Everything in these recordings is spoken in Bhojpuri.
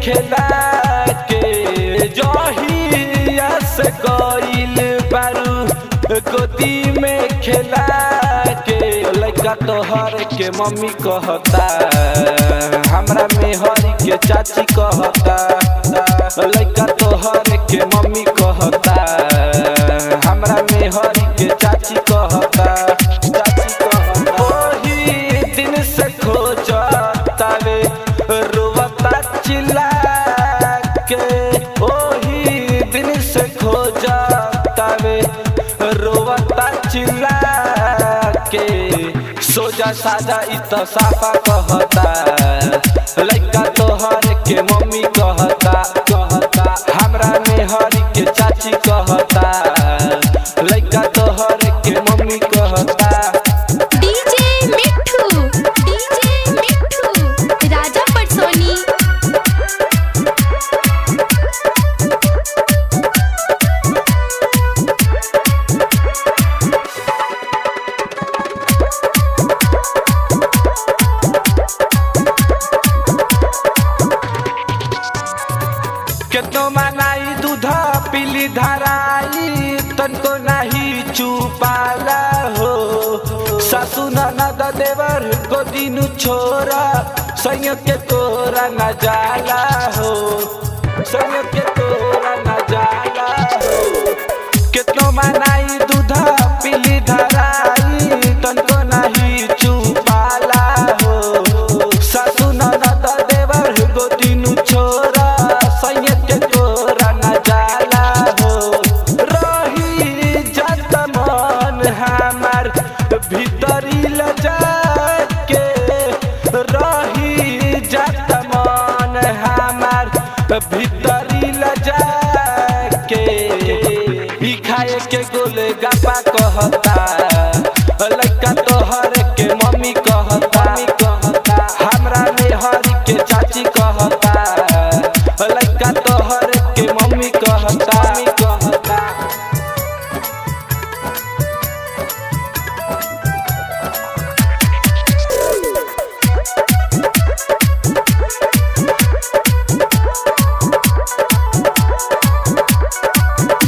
खेला के जहिया से गइल बारू गोदी में खेला के लइका तोहर के मम्मी कहता हमरा मेहरी के चाची कहता लइका तोहर के मम्मी कहता हमरा मेहरी के चाची कहता ओही दिन से खोजतावे रोवता चिल्ला के ओही दिन से खोजतावे रोवता चिल्ला के सोजा साजा इत साफा कहता लइका तोहर के मम्मी कहता हमरा मेहरी के चाची कहता लइका तोहर के मम्मी कहता। डीजे मिठू राजा पटसोनी। केतनो मनाई दूध पीली धराई तनको नहीं चुपाला हो सासु ननद देवर गोदिनु छोरा संग के तोरा न जाला हो संग के तोरा न जाला हो केतनो मनाई दूध पीली धराई तनको नहीं चुपाला हो सासु ननद देवर गोदिनु छोरा के तोरा न जाला हो रही जात मन हमार भीतरी लजा के रही जात मन हमार भीतरी लजा के ई खाए के गोलगप्पा कहता लइका तोहर के मम्मी कहता हमरा मेहरी के चाची कहता लइका तोहर के मम्मी कहता।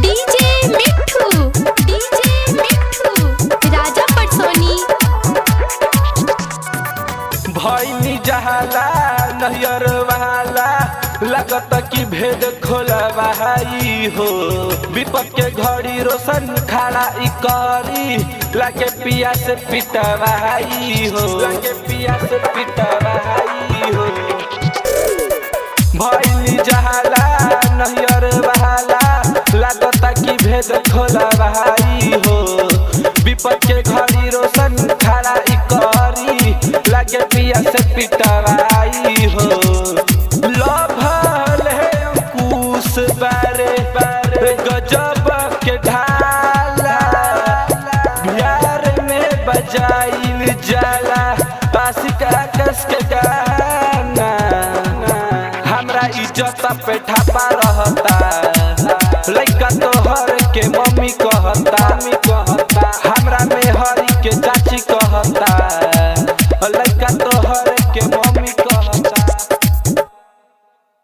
डीजे मिठू राजा पटसोनी। भैनी जहाला नहियर वाला लगत की भेद खोला बहाई हो विपद के घड़ी रोशन खड़ा ई करी लाके पिया से पिटवाई हो लाके पिया से पिटवाई हो भैनी जहाला नहियर वाला लगत की भेद खोला बहाई हो विपद के घड़ी रोशन खड़ा ई करी लाके पिया से पिटवाई हो लभल है अंकुश बारे गजब के ढाला बिहार में बजाइल जाला आशिक आकाश के गाना हमरा इज्जत पे ठापा रहता लइका तोहर के मम्मी कहता हमरा मेहरी के चाची कहता लइका